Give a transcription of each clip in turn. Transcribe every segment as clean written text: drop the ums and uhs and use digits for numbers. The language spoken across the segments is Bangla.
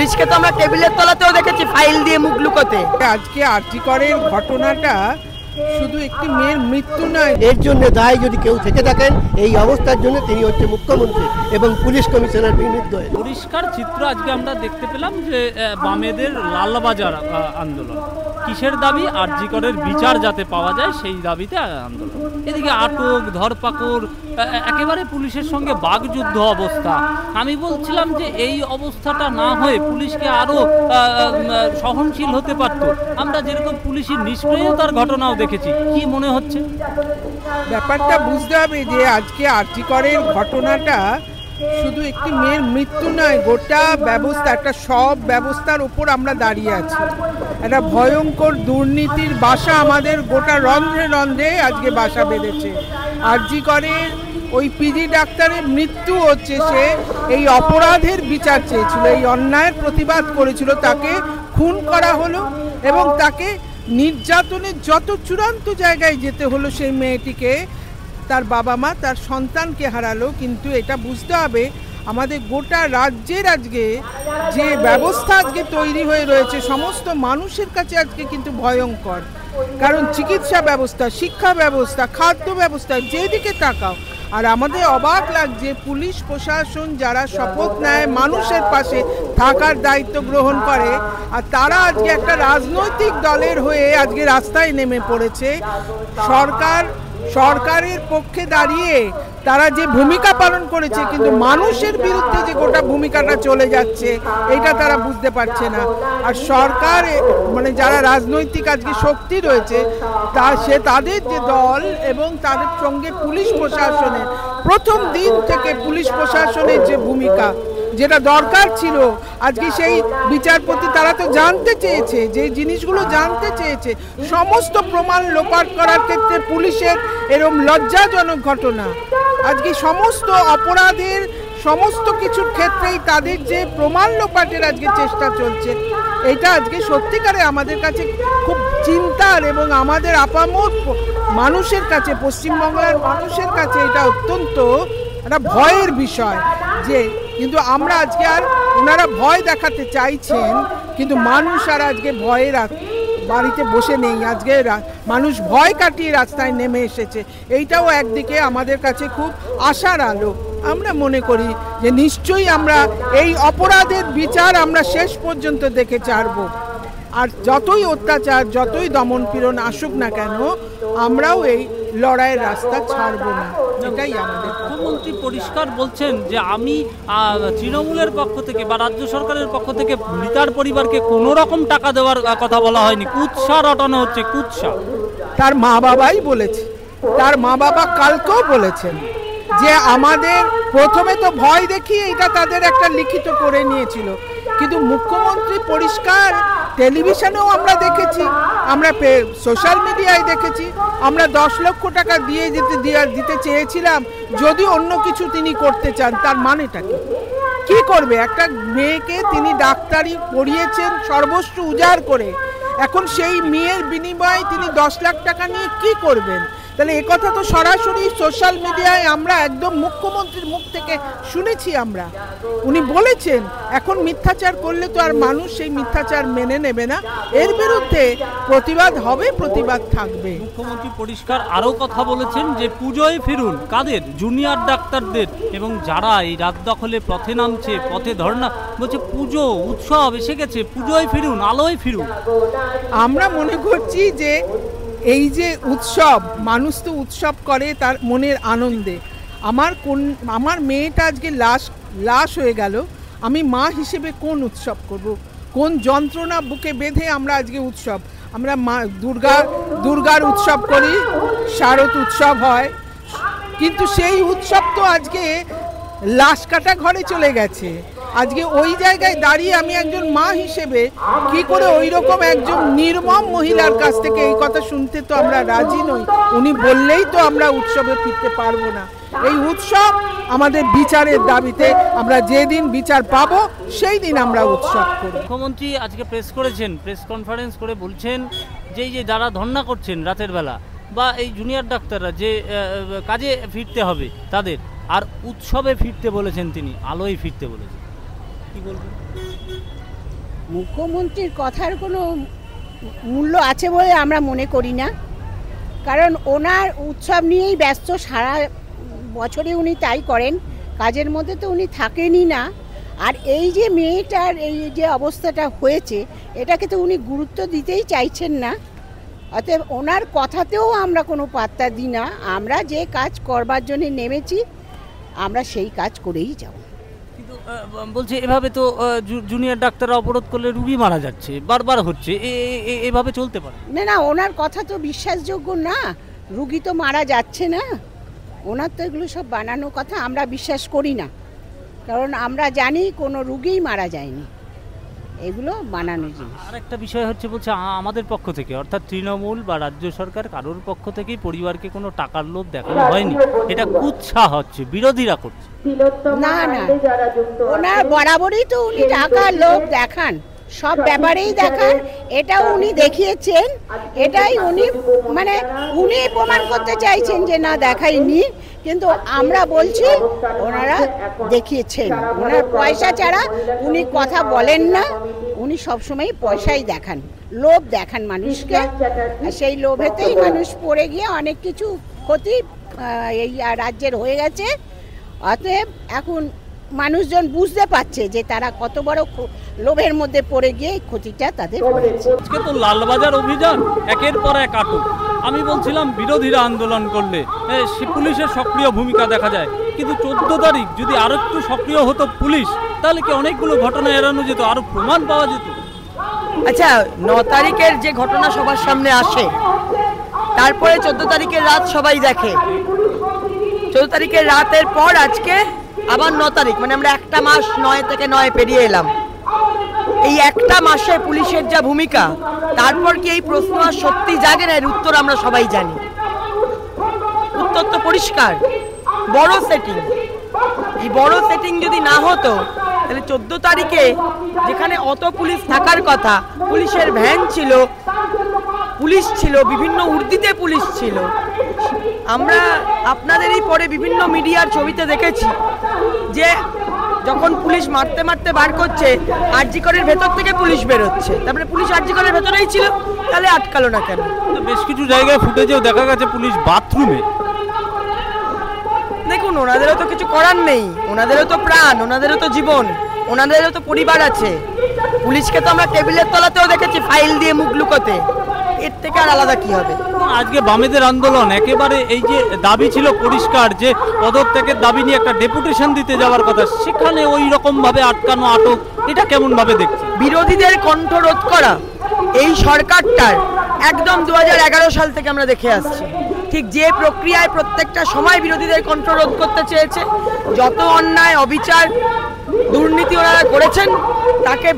পুলিশকে তো আমরা টেবিলের তলাতেও দেখেছি ফাইল দিয়ে মুখ লুকোতে। আজকে আরজি করের ঘটনাটা শুধু একটি মেয়ের মৃত্যু নয়, এর জন্য দায়ী যদি কেউ থেকে থাকেন এই অবস্থার জন্য তিনি হচ্ছে মুখ্যমন্ত্রী এবং পুলিশ কমিশনার বিরুদ্ধে। পরিষ্কার চিত্র আজকে আমরা দেখতে পেলাম যে বামেদের লালবাজার আন্দোলন কিসের দাবি? আরজি করের বিচার যাতে পাওয়া যায় সেই দাবিতে আন্দোলন। এদিকে আটক ধরপাকড়, একেবারে পুলিশের সঙ্গে বাগযুদ্ধ অবস্থা। আমি বলছিলাম যে এই অবস্থাটা না হয়ে পুলিশকে আরো সহনশীল হতে পারত। আমরা যেরকম পুলিশের নিষ্ক্রিয়তার ঘটনাও দেখেছি। কি মনে হচ্ছে? ব্যাপারটা বুঝতে হবে যে আজকে আরজি করের ঘটনাটা শুধু একটি মেয়ের মৃত্যু নয়, গোটা ব্যবস্থা, একটা সব ব্যবস্থার উপর আমরা দাঁড়িয়ে আছি। একটা ভয়ঙ্কর দুর্নীতির বাসা আমাদের গোটা রন্ধ্রে রন্ধ্রে আজকে বাসা বেঁধেছে। আরজি করের ওই পিজি ডাক্তারের মৃত্যু হচ্ছে, সে এই অপরাধের বিচার চেয়েছিল, এই অন্যায়ের প্রতিবাদ করেছিল, তাকে খুন করা হলো এবং তাকে নির্যাতনের যত চূড়ান্ত জায়গায় যেতে হলো সেই মেয়েটিকে, তার বাবা মা তার সন্তানকে হারালো। কিন্তু এটা বুঝতে হবে আমাদের গোটা রাজ্যের আজকে যে ব্যবস্থা আজকে তৈরি হয়ে রয়েছে সমস্ত মানুষের কাছে আজকে কিন্তু ভয়ঙ্কর। কারণ চিকিৎসা ব্যবস্থা, শিক্ষা ব্যবস্থা, খাদ্য ব্যবস্থা, যেদিকে তাকাও। আর আমাদের অবাক লাগছে পুলিশ প্রশাসন যারা শপথ নেয় মানুষের পাশে থাকার দায়িত্ব গ্রহণ করে, আর তারা আজকে একটা রাজনৈতিক দলের হয়ে আজকে রাস্তায় নেমে পড়েছে। সরকারের পক্ষে দাঁড়িয়ে তারা যে ভূমিকা পালন করেছে, কিন্তু মানুষের বিরুদ্ধে যে গোটা ভূমিকাটা চলে যাচ্ছে এটা তারা বুঝতে পারছে না। আর সরকার মানে যারা রাজনৈতিক আজকে শক্তি রয়েছে তাদের যে দল এবং তাদের সঙ্গে পুলিশ প্রশাসনের প্রথম দিন থেকে পুলিশ প্রশাসনের যে ভূমিকা যেটা দরকার ছিল, আজকে সেই বিচারপতি তারা তো জানতে চেয়েছে, যে জিনিসগুলো জানতে চেয়েছে, সমস্ত প্রমাণ লোপাট করার ক্ষেত্রে পুলিশের এরকম লজ্জাজনক ঘটনা। আজকে সমস্ত অপরাধের সমস্ত কিছুর ক্ষেত্রেই তাদের যে প্রমাণ লোপাটের আজকে চেষ্টা চলছে, এটা আজকে সত্যিকারে আমাদের কাছে খুব চিন্তার এবং আমাদের আপামর মানুষের কাছে, পশ্চিমবাংলার মানুষের কাছে এটা অত্যন্ত একটা ভয়ের বিষয়। যে কিন্তু আমরা আজকে আর ওনারা ভয় দেখাতে চাইছেন, কিন্তু মানুষ আর আজকে ভয়ের বাড়িতে বসে নেই। আজকে মানুষ ভয় কাটিয়ে রাস্তায় নেমে এসেছে। এইটাও একদিকে আমাদের কাছে খুব আশার আলো। আমরা মনে করি যে নিশ্চয়ই আমরা এই অপরাধের বিচার আমরা শেষ পর্যন্ত দেখে ছাড়ব। আর যতই অত্যাচার, যতই দমন পীড়ন আসুক না কেন, আমরাও এই লড়াইয়ের রাস্তা ছাড়ব না। এটাই আমাদের। মুখ্যমন্ত্রী পরিষ্কার বলছেন যে আমি তৃণমূলের পক্ষ থেকে বা রাজ্য সরকারের পক্ষ থেকে মৃতার পরিবারকে কোনো রকম টাকা দেওয়ার কথা বলা হয়নি। কুৎসা রটানো হচ্ছে, কুৎসা। তার মা বাবাই বলেছে, তার মা বাবা কালকেও বলেছেন যে আমাদের প্রথমে তো ভয় দেখিয়ে এটা তাদের একটা লিখিত করে নিয়েছিল, কিন্তু মুখ্যমন্ত্রী পরিষ্কার টেলিভিশনেও আমরা দেখেছি, আমরা সোশ্যাল মিডিয়ায় দেখেছি, আমরা 10 লক্ষ টাকা দিতে চেয়েছিলাম যদি অন্য কিছু তিনি করতে চান। তার মানেটা কি করবে? একটা মেয়েকে তিনি ডাক্তারি পড়িয়েছেন সর্বস্ব উজাড় করে, এখন সেই মেয়ের বিনিময়ে তিনি 10 লাখ টাকা নিয়ে কি করবেন? তাহলে একথা তো সরাসরি সোশ্যাল মিডিয়ায় আমরা একদম মুখ্যমন্ত্রীর মুখ থেকে শুনেছি। আমরা উনি বলেছেন এখন মিথ্যাচার করলে তো আর মানুষ সেই মিথ্যাচার মেনে নেবে না, এর বিরুদ্ধে প্রতিবাদ হবে, প্রতিবাদ থাকবে। মুখ্যমন্ত্রী পরিষ্কার আরও কথা বলেছেন যে পুজোয় ফিরুন। কাদের? জুনিয়র ডাক্তারদের এবং যারা এই রাত দখলে পথে নামছে, পথে ধর্ণা বলছে, পুজো উৎসব এসে গেছে, পুজোয় ফিরুন, আলোয় ফিরুন। আমরা মনে করছি যে এই যে উৎসব, মানুষ তো উৎসব করে তার মনের আনন্দে। আমার মেয়েটা আজকে লাশ হয়ে গেল, আমি মা হিসেবে কোন উৎসব করব? কোন যন্ত্রণা বুকে বেঁধে আমরা আজকে উৎসব? আমরা মা দুর্গার উৎসব করি, শারদ উৎসব হয়, কিন্তু সেই উৎসব তো আজকে লাশ কাটা ঘরে চলে গেছে। আজকে ওই জায়গায় দাঁড়িয়ে আমি একজন মা হিসেবে কি করে ওই রকম একজন নির্মম মহিলার কাছ থেকে এই কথা শুনতে তো আমরা রাজি নই। উনি বললেই তো আমরা উৎসবে ফিরতে পারবো না। এই উৎসব আমাদের বিচারের দাবিতে, আমরা যেদিন বিচার পাবো সেই দিন আমরা উৎসব করব। মুখ্যমন্ত্রী আজকে প্রেস করেছেন, প্রেস কনফারেন্স করে বলছেন যে এই যে যারা ধর্ণা করছেন রাতের বেলা বা এই জুনিয়র ডাক্তাররা যে কাজে ফিরতে হবে তাদের, আর উৎসবে ফিরতে বলেছেন তিনি, আলোয় ফিরতে বলেছেন। কি বলবেন? মুখ্যমন্ত্রীর কথার কোনো মূল্য আছে বলে আমরা মনে করি না, কারণ ওনার উৎসব নিয়েই ব্যস্ত, সারা বছরে উনি তাই করেন, কাজের মধ্যে তো উনি থাকেনই না। আর এই যে মেয়েটার এই যে অবস্থাটা হয়েছে, এটাকে তো উনি গুরুত্ব দিতেই চাইছেন না। অতএব ওনার কথাতেও আমরা কোনো পাত্তা দিই না। আমরা যে কাজ করবার জন্য নেমেছি, আমরা সেই কাজ করেই যাব। কিন্তু বলছে এভাবে তো জুনিয়র ডাক্তাররা অবরোধ করলে রুগী মারা যাচ্ছে, বারবার হচ্ছে, এভাবে চলতে পারে না? না, ওনার কথা তো বিশ্বাসযোগ্য না। রুগী তো মারা যাচ্ছে না, ওনার তো এগুলো সব বানানো কথা, আমরা বিশ্বাস করি না। কারণ আমরা জানি কোনো রুগীই মারা যায়নি, এগুলো বানানো জিনিস। আর একটা বিষয় হচ্ছে, বলছে আমাদের পক্ষ থেকে, অর্থাৎ তৃণমূল বা রাজ্য সরকার কারোর পক্ষ থেকেই পরিবারকে কোনো টাকার লোভ দেখানো হয়নি, এটা কুৎসা হচ্ছে, বিরোধীরা করছে। না না, ওনার বরাবরই তো উনি টাকার লোভ দেখান, সব ব্যাপারেই দেখান, এটাও উনি দেখিয়েছেন। এটাই উনি মানে উনি প্রমাণ করতে চাইছেন যে না দেখাইনি, কিন্তু আমরা বলছি ওনারা দেখিয়েছেন। ওনার পয়সা ছাড়া উনি কথা বলেন না, উনি সবসময় পয়সাই দেখান, লোভ দেখান মানুষকে। সেই লোভেতেই মানুষ পড়ে গিয়ে অনেক কিছু ক্ষতি এই রাজ্যের হয়ে গেছে। অতএব এখন মানুষজন বুঝতে পারছে যে তারা কত বড় লোভের মধ্যে পড়ে গিয়ে ক্ষতিটা তাদের হয়েছে। আজকে তো লালবাজার অভিযান একের পর এক আটক। আমি বলছিলাম বিরোধীরা আন্দোলন করলে পুলিশের সক্রিয় ভূমিকা দেখা যায়, কিন্তু 14 তারিখ যদি আরো একটু সক্রিয় হতো পুলিশ, তাহলে কি অনেকগুলো ঘটনা এড়ানো যেত, আরো প্রমাণ পাওয়া যেত। আচ্ছা, 9 তারিখের যে ঘটনা সবার সামনে আসে, তারপরে 14 তারিখের রাত সবাই দেখে। 14 তারিখের রাতের পর আজকে আবার 9 তারিখ, মানে আমরা একটা মাস 9 থেকে 9 পেরিয়ে এলাম। এই একটা মাসে পুলিশের যা ভূমিকা, তারপর কি এই প্রশ্ন আর সত্যি জাগে না? এর উত্তর আমরা সবাই জানি, উত্তর তো পরিষ্কার। বড় সেটিং, এই বড় সেটিং যদি না হতো, তাহলে 14 তারিখে যেখানে অত পুলিশ থাকার কথা, পুলিশের ভ্যান ছিল, পুলিশ ছিল, বিভিন্ন উর্দিতে পুলিশ ছিল। আমরা আপনাদেরই পরে বিভিন্ন মিডিয়ার ছবিতে দেখেছি যে যখন পুলিশ মারতে মারতে বার করছে, আরজি করের ভেতর থেকে পুলিশ বেরোচ্ছে। তারপরে পুলিশ আরজি করের ভেতরেই ছিল, তাহলে আটকালো না কেন? বেশ কিছু জায়গায় ফুটেজেও দেখা গেছে পুলিশ বাথরুমে। দেখুন, ওনাদেরও তো কিছু করার নেই, ওনাদেরও তো প্রাণ, ওনাদেরও তো জীবন, ওনাদেরও তো পরিবার আছে। পুলিশকে তো আমরা টেবিলের তলাতেও দেখেছি ফাইল দিয়ে মুখ লুকোতে, এর থেকে আর আলাদা কি হবে? আজকে বামেদের আন্দোলন একেবারে এই যে দাবি ছিল পরিষ্কার, যে পদত্যাগের দাবি নিয়ে একটা ডেপুটেশন দিতে যাওয়ার কথা, সেখানে ওই রকম ভাবে আটকানো, আটক, এটা কেমন ভাবে দেখছে? বিরোধীদের কণ্ঠ রোধ করা এই সরকারটার একদম 2011 সাল থেকে আমরা দেখে আসছি। ঠিক যে প্রক্রিয়ায় প্রত্যেকটা সময় বিরোধীদের কণ্ঠ রোধ করতে চেয়েছে, যত অন্যায়, অবিচার, দুর্নীতি ওনারা করেছেন, তাকে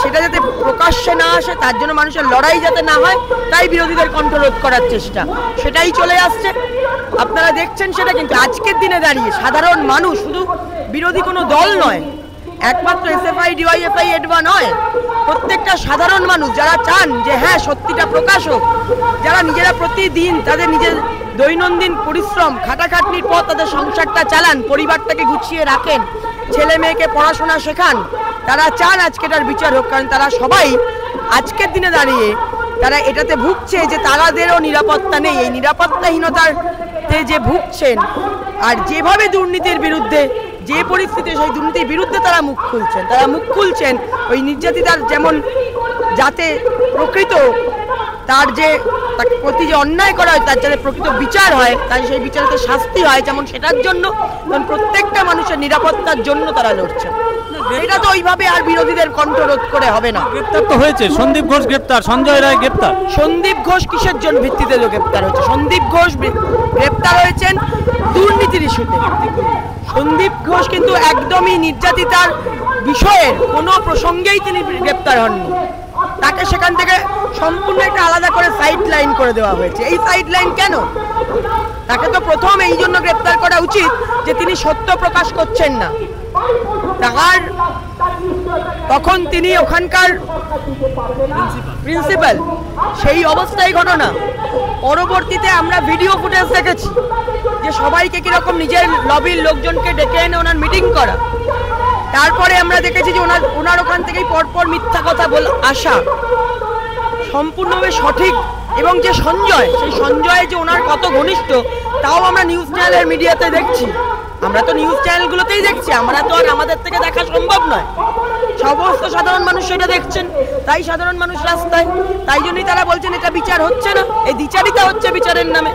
সেটা যাতে প্রকাশ্যে না আসে, তার জন্য মানুষের লড়াই যাতে না হয়, তাই বিরোধীদের কণ্ঠরোধ করার চেষ্টা, সেটাই চলে আসছে। আপনারা দেখছেন সেটা। কিন্তু আজকের দিনে দাঁড়িয়ে সাধারণ মানুষ, শুধু বিরোধী কোনো দল নয়, একমাত্র এসএফআই ডিওয়াইএফআই এডভা নয়, প্রত্যেকটা সাধারণ মানুষ যারা চান যে হ্যাঁ সত্যিটা প্রকাশ হোক, যারা নিজেরা প্রতিদিন তাদের নিজের দৈনন্দিন পরিশ্রম খাটাখাটনির পর তাদের সংসারটা চালান, পরিবারটাকে গুছিয়ে রাখেন, ছেলে মেয়েকে পড়াশোনা শেখান, তারা চান আজকেটার বিচার হোক। কারণ তারা সবাই আজকের দিনে দাঁড়িয়ে তারা এটাতে ভুগছে যে তাদেরও নিরাপত্তা নেই। এই নিরাপত্তাহীনতাতে যে ভুগছেন, আর যেভাবে দুর্নীতির বিরুদ্ধে, যে পরিস্থিতি, সেই দুর্নীতির বিরুদ্ধে তারা মুখ খুলছেন, ওই নির্যাতিতার যেমন যাতে প্রকৃত তার যে তাকে প্রতি যে অন্যায় করা হয়, তার যাতে প্রকৃত বিচার হয়, তার সেই বিচারতে শাস্তি হয়, যেমন সেটার জন্য, কারণ প্রত্যেকটা মানুষের নিরাপত্তার জন্য তারা লড়ছেন। এটা তো ওইভাবে আর বিরোধীদের কণ্ঠ রোধ করে হবে না। গ্রেপ্তার তো হয়েছে, সন্দীপ ঘোষ গ্রেপ্তার, সঞ্জয় রায় গ্রেপ্তার। সন্দীপ ঘোষ কিসের জন্য ভিত্তিতে গ্রেপ্তার হয়েছে? সন্দীপ ঘোষ গ্রেপ্তার হয়েছেন দুর্নীতির ইস্যুতে। সন্দীপ ঘোষ কিন্তু একদমই নির্যাতিতার বিষয়ের কোনো প্রসঙ্গেই তিনি গ্রেপ্তার হননি। তাকে সেখান থেকে সম্পূর্ণ একটা আলাদা করে সাইড লাইন করে দেওয়া হয়েছে। এই সাইড লাইন কেন? তাকে তো প্রথম এই জন্য গ্রেপ্তার করা উচিত যে তিনি সত্য প্রকাশ করছেন না। তখন তিনি ওখানকার প্রিন্সিপাল, সেই অবস্থায় ঘটনা। পরবর্তীতে আমরা ভিডিও ফুটেজ দেখেছি যে সবাইকে কিরকম নিজের লবির লোকজনকে ডেকে এনে ওনার মিটিং করা। তারপরে আমরা দেখেছি যে ওনার ওখান থেকেই পরপর মিথ্যা কথা কথা আসা সম্পূর্ণভাবে সঠিক। এবং যে সঞ্জয়, সেই সঞ্জয় যে ওনার কত ঘনিষ্ঠ তাও আমরা নিউজ চ্যানেলের মিডিয়াতে দেখছি, আমরা তো নিউজ চ্যানেলগুলোতেই দেখছি, আমরা তো আর আমাদের থেকে দেখা সম্ভব নয়। সমস্ত সাধারণ মানুষ সেটা দেখছেন, তাই সাধারণ মানুষ রাস্তায়, তাই জন্যই তারা বলছেন এটা বিচার হচ্ছে না, এই দ্বিচারিতা হচ্ছে বিচারের নামে।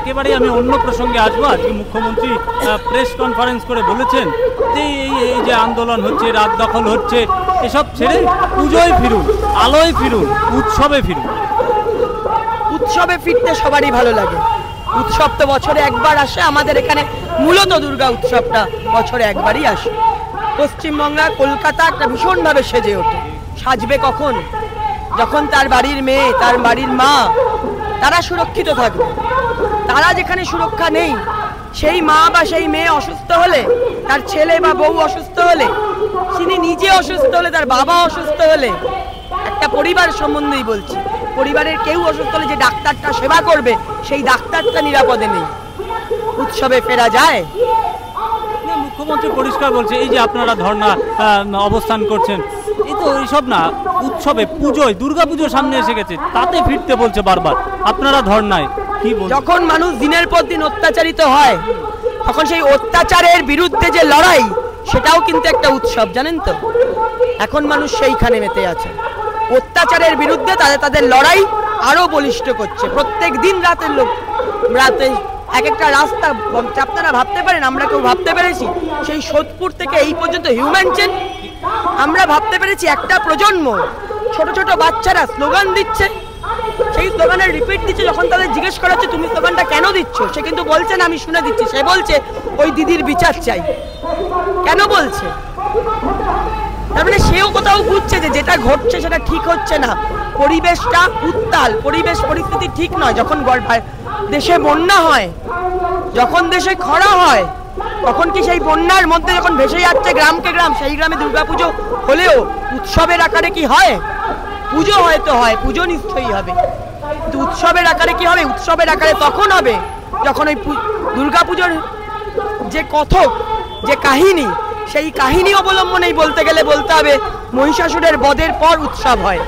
একেবারে আমি অন্য প্রসঙ্গে আসবো। আজকে মুখ্যমন্ত্রী প্রেস কনফারেন্স করে বলেছেন যে এই যে আন্দোলন হচ্ছে, রাত দখল হচ্ছে, এসব ছেড়ে পুজোয় ফিরুন, আলোয় ফিরুন, উৎসবে ফিরুন। উৎসবে ফিরতে সবারই ভালো লাগে, উৎসব তো বছরে একবার আসে, আমাদের এখানে মূলত দুর্গা উৎসবটা বছরে একবারই আসে। পশ্চিমবঙ্গ, কলকাতা একটা ভীষণভাবে সেজে ওঠে। সাজবে কখন? যখন তার বাড়ির মেয়ে, তার বাড়ির মা তারা সুরক্ষিত থাকবে। তারা যেখানে সুরক্ষা নেই, সেই মা বা সেই মেয়ে অসুস্থ হলে, তার ছেলে বা বউ অসুস্থ হলে, তিনি নিজে অসুস্থ হলে, তার বাবা অসুস্থ হলে, একটা পরিবার সম্বন্ধেই বলছি, পরিবারের কেউ অসুস্থ হলে যে ডাক্তারটা সেবা করবে সেই ডাক্তারটা নিরাপদে নেই। উৎসবে ফেরা যায়? মুখ্যমন্ত্রী পরিষ্কার বলছে এই যে আপনারা ধর্ণা অবস্থান করছেন, এই তো এইসব না, উৎসবে পুজোয়, দুর্গাপুজোর সামনে এসে গেছে, তাতে ফিরতে বলছে বারবার। আপনারা ধর্ণায় কি বলছেন? যখন মানুষ দিনের পর দিন অত্যাচারিত হয়, তখন সেই অত্যাচারের বিরুদ্ধে যে লড়াই, সেটাও কিন্তু একটা উৎসব, জানেন তো? এখন মানুষ সেইখানে মেতে আছে, অত্যাচারের বিরুদ্ধে তাদের লড়াই আরো বলিষ্ঠ করছে। প্রত্যেক দিন রাতে এক একটা রাস্তা, আপনারা ভাবতে পারেন, আমরা কেউ ভাবতে পেরেছি সেই সোদপুর থেকে এই পর্যন্ত হিউম্যান চেন? আমরা ভাবতে পেরেছি একটা প্রজন্ম, ছোট ছোট বাচ্চারা স্লোগান দিচ্ছে, সেই স্লোগানের রিপিট দিচ্ছে। যখন তাদের জিজ্ঞেস করা হচ্ছে তুমি স্লোগানটা কেন দিচ্ছ, সে কিন্তু বলছে না আমি শুনে দিচ্ছি, সে বলছে ওই দিদির বিচার চাই। কেন বলছে? তার মানে সেও কোথাও বুঝছে যে যেটা ঘটছে সেটা ঠিক হচ্ছে না, পরিবেশটা উত্তাল, পরিবেশ পরিস্থিতি ঠিক নয়। যখন দেশে বন্যা হয়, যখন দেশে খরা হয়, তখন কি সেই বন্যার মধ্যে যখন ভেসে যাচ্ছে গ্রামকে গ্রাম, সেই গ্রামে দুর্গাপুজো হলেও উৎসবের আকারে কি হয়? পুজো হয়তো হয়, পুজো নিশ্চয়ই হবে, কিন্তু উৎসবের আকারে কি হবে? উৎসবের আকারে তখন হবে যখন ওই দুর্গাপুজোর যে কথক, যে কাহিনী, সেই কাহিনী অবলম্বনেই বলতে গেলে বলতে হবে মহিষাসুরের বধের পর উৎসব হয়।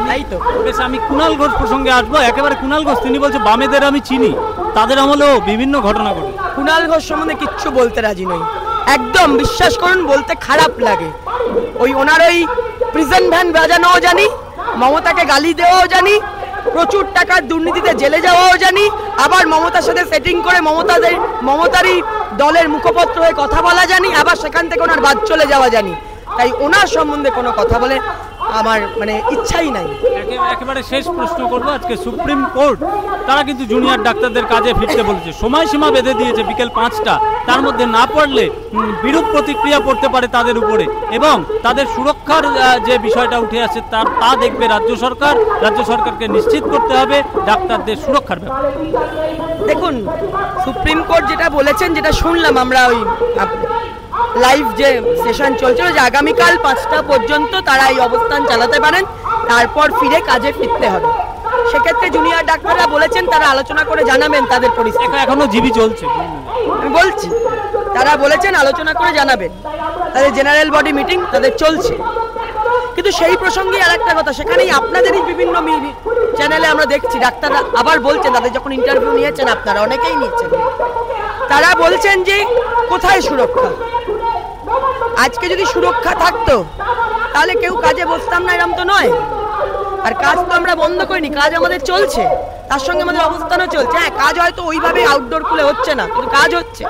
তাই তো। বেশ, আমি কুণাল ঘোষ প্রসঙ্গে আসবো। একেবারে কুণাল ঘোষ, তিনি বলছে বামেদের আমি চিনি, তাদের আমলেও বিভিন্ন ঘটনা ঘটে। কুণাল ঘোষ সম্বন্ধে কিচ্ছু বলতে রাজি নই, একদম বিশ্বাস করুন, বলতে খারাপ লাগে। ওনার ওই প্রিজন ভ্যান বাজানোও জানি, মমতাকে গালি দেওয়াও জানি, প্রচুর টাকার দুর্নীতিতে জেলে যাওয়াও জানি, আবার মমতার সাথে সেটিং করে মমতারই দলের মুখপত্র হয়ে কথা বলা জানি, আবার সেখান থেকে ওনার বাদ চলে যাওয়া জানি। তাই ওনার সম্বন্ধে কোনো কথা বলে আমার ইচ্ছাই নাই। একেবারে শেষ প্রশ্ন করবো। আজকে সুপ্রিম কোর্ট তারা কিন্তু জুনিয়র ডাক্তারদের কাজে ফিরতে বলেছে, সময়সীমা বেঁধে দিয়েছে বিকেল 5টা, তার মধ্যে না পড়লে বিরূপ প্রতিক্রিয়া পড়তে পারে তাদের উপরে, এবং তাদের সুরক্ষার যে বিষয়টা উঠে আসে তা দেখবে রাজ্য সরকারকে নিশ্চিত করতে হবে ডাক্তারদের সুরক্ষার ব্যাপারে। দেখুন, সুপ্রিম কোর্ট যেটা বলেছেন, যেটা শুনলাম আমরা ওই লাইভ যে সেশন চলছিল, যে আগামীকাল 5টা পর্যন্ত তারা এই অবস্থান চালাতে পারেন, তারপর ফিরে কাজে ফিরতে হবে। সেক্ষেত্রে জুনিয়র ডাক্তাররা বলেছেন তারা আলোচনা করে জানাবেন তাদের পরিস্থিতি। এখনো জিবি চলছে, আমি বলছি, তারা বলেছেন আলোচনা করে জানাবেন, তাদের জেনারেল বডি মিটিং তাদের চলছে। কিন্তু সেই প্রসঙ্গে আর একটা কথা, সেখানেই আপনাদেরই বিভিন্ন চ্যানেলে আমরা দেখছি ডাক্তাররা আবার বলছেন, তাদের যখন ইন্টারভিউ নিয়েছেন, আপনারা অনেকেই নিচ্ছেন, তারা বলছেন যে কোথায় সুরক্ষা? আজকে যদি সুরক্ষা থাকতো তাহলে কেউ কাজে বসতাম না, এরকম তো নয়। আর কাজ তো আমরা বন্ধ করিনি, কাজ আমাদের চলছে, তার সঙ্গে আমাদের অবস্থানও চলছে। হ্যাঁ, কাজ হয়তো ওইভাবে আউটডোর খুলে হচ্ছে না, কিন্তু কাজ হচ্ছে।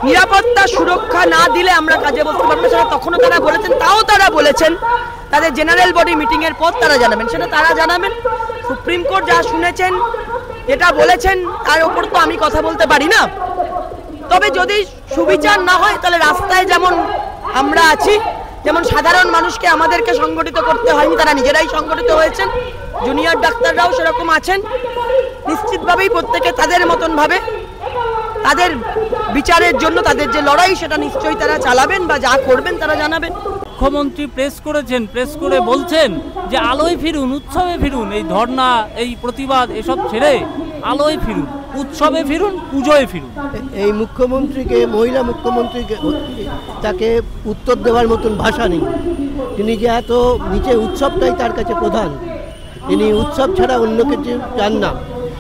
নিরাপত্তা সুরক্ষা না দিলে আমরা কাজে বসতে পারবো না, সেটা তখনও তারা বলেছেন। তাও তারা বলেছেন তাদের জেনারেল বডি মিটিং এর পর তারা জানাবেন, সেটা তারা জানাবেন। সুপ্রিম কোর্ট যা শুনেছেন, যেটা বলেছেন, তার উপর তো আমি কথা বলতে পারি না। তবে যদি সুবিচার না হয়, তাহলে রাস্তায় যেমন আমরা আছি, যেমন সাধারণ মানুষকে আমাদেরকে সংগঠিত করতে হয়নি, তারা নিজেরাই সংগঠিত হয়েছেন, জুনিয়র ডাক্তাররাও সেরকম আছেন। নিশ্চিতভাবেই প্রত্যেকে তাদের মতন ভাবে তাদের বিচারের জন্য তাদের যে লড়াই, সেটা নিশ্চয়ই তারা চালাবেন, বা যা করবেন তারা জানাবেন। মুখ্যমন্ত্রী প্রেস করেছেন, প্রেস করে বলছেন যে আলোয় ফিরুন, উৎসবে ফিরুন, এই ধর্ণা, এই প্রতিবাদ এসব ছেড়ে আলোয় ফিরুন। উৎসবে ফিরুন, পুজোয় ফিরুন। এই মুখ্যমন্ত্রীকে, মহিলা মুখ্যমন্ত্রীকে, তাকে উত্তর দেওয়ার মতন ভাষা নেই। তিনি যে এত নিচে, উৎসবটাই তার কাছে প্রধান। তিনি উৎসব ছাড়া অন্য কিছু চান না।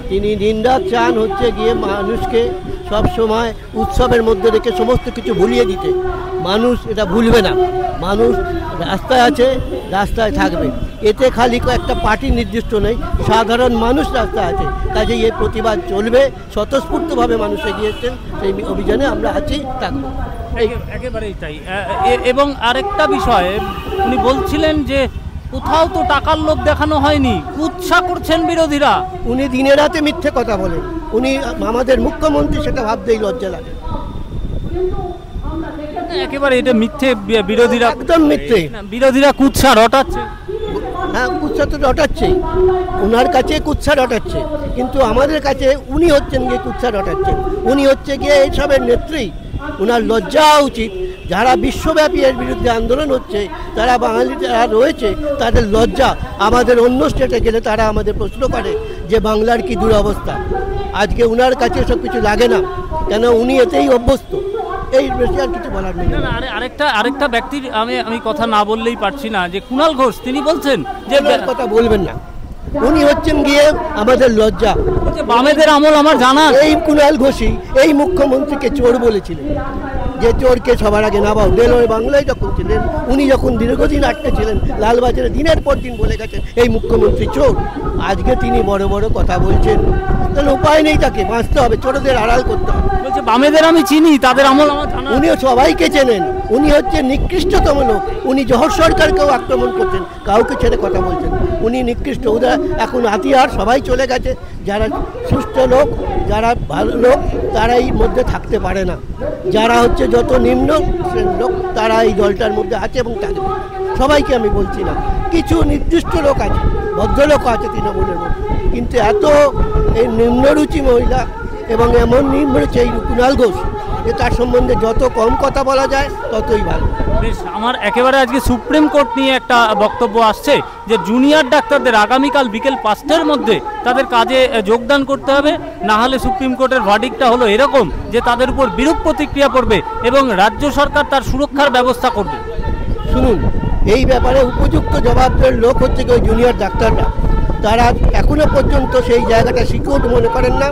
তিনি দিনরাত চান হচ্ছে গিয়ে মানুষকে সব সময় উৎসবের মধ্যে রেখে সমস্ত কিছু ভুলিয়ে দিতে। মানুষ এটা ভুলবে না। মানুষ রাস্তায় আছে, রাস্তায় থাকবে। এতে খালি একটা পার্টি নির্দিষ্ট নেই, সাধারণ মানুষ রাস্তায় আছে। কাজেই এই প্রতিবাদ চলবে, স্বতঃস্ফূর্তভাবে মানুষ এগিয়েছেন, সেই অভিযানে আমরা আছি, থাকবো। একেবারেই তাই। এবং আরেকটা বিষয়, উনি বলছিলেন যে কোথাও তো টাকার লোভ দেখানো হয়নি, কুৎসা করছেন বিরোধীরা। উনি দিনে রাতে মিথ্যে কথা বলেন। উনি আমাদের মুখ্যমন্ত্রী, সেটা ভাবতেই লজ্জা লাগে। একেবারে এটা মিথ্যে, বিরোধীরা একদম মিথ্যে। বিরোধীরা কুৎসা রটাচ্ছে। হ্যাঁ, কুৎসা তো রটাচ্ছেই, ওনার কাছে কুৎসা রটাচ্ছে, কিন্তু আমাদের কাছে উনি হচ্ছেন গিয়ে কুৎসা রটাচ্ছেন। উনি হচ্ছে গিয়ে এইসবের নেত্রী। ওনার লজ্জা উচিত। যারা বিশ্বব্যাপী এর বিরুদ্ধে আন্দোলন হচ্ছে, তারা বাঙালি যারা রয়েছে, তাদের লজ্জা। আমাদের অন্য স্টেটে গেলে তারা আমাদের প্রশ্ন করে যে বাংলার কি দুরবস্থা। আজকে ওনার কাছে সব কিছু লাগে না, কেন উনি এতেই অভ্যস্ত। এই বেশি আর কিছু বলার নেই। আরেকটা ব্যক্তির আমি কথা না বললেই পারছি না, যে কুণাল ঘোষ, তিনি বলছেন যে কথা বলবেন না। উনি হচ্ছেন গিয়ে আমাদের লজ্জা। বামেদের আমল আমার জানা। এই কুণাল ঘোষই এই মুখ্যমন্ত্রীকে চোর বলেছিলেন, যে চোরকে সবার আগে নামাও। রেলওয়ে বাংলায় যখন ছিলেন, উনি যখন দীর্ঘদিন আটকে ছিলেন লালবাজারে, দিনের পর দিন বলে গেছেন এই মুখ্যমন্ত্রী চোর। আজকে তিনি বড় বড় কথা বলছেন, তাহলে উপায় নেই, তাকে বাঁচতে হবে, চোরদের আড়াল করতে হবে। বলছে বামেদের আমি চিনি, তাদের আমল আমার জানা। উনিও সবাইকে চেনেন। উনি হচ্ছে নিকৃষ্টতম লোক। উনি জহর সরকারকেও আক্রমণ করছেন, কাউকে ছেড়ে কথা বলছেন। উনি নিকৃষ্ট। ওদের এখন হাতিয়ার সবাই চলে গেছে। যারা সুস্থ লোক, যারা ভালো লোক, তারা এই মধ্যে থাকতে পারে না। যারা হচ্ছে যত নিম্ন শ্রেণীর লোক, তারা এই দলটার মধ্যে আছে এবং থাকবে। সবাইকে আমি বলছি না, কিছু নির্দিষ্ট লোক আছে, ভদ্রলোক আছে তৃণমূলের মধ্যে, কিন্তু এত এই নিম্নরুচি মহিলা এবং এমন নিম্নরুচি এই কুণাল ঘোষ, যে তার সম্বন্ধে যত কম কথা বলা যায় ততই ভালো। বেশ, আমার একেবারে আজকে সুপ্রিম কোর্ট নিয়ে একটা বক্তব্য আসছে যে জুনিয়র ডাক্তারদের আগামীকাল বিকেল 5টার মধ্যে তাদের কাজে যোগদান করতে হবে, না হলে সুপ্রিম কোর্টের ভার্ডিক্টটা হলো এরকম যে তাদের উপর বিরূপ প্রতিক্রিয়া পড়বে এবং রাজ্য সরকার তার সুরক্ষার ব্যবস্থা করবে। শুনুন, এই ব্যাপারে উপযুক্ত জবাবদের লোক হচ্ছে ওই জুনিয়র ডাক্তাররা। তারা এখনো পর্যন্ত সেই জায়গাটা সিকিউর মনে করেন না।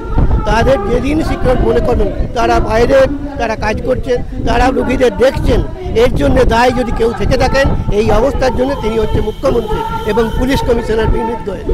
তাদের যেদিন সিকিউর মনে করবেন, তারা বাইরে তারা কাজ করছেন, তারা রুগীদের দেখছেন। এর জন্য দায় যদি কেউ থেকে থাকেন এই অবস্থার জন্য, তিনি হচ্ছে মুখ্যমন্ত্রী এবং পুলিশ কমিশনার বিনীত গোয়েল।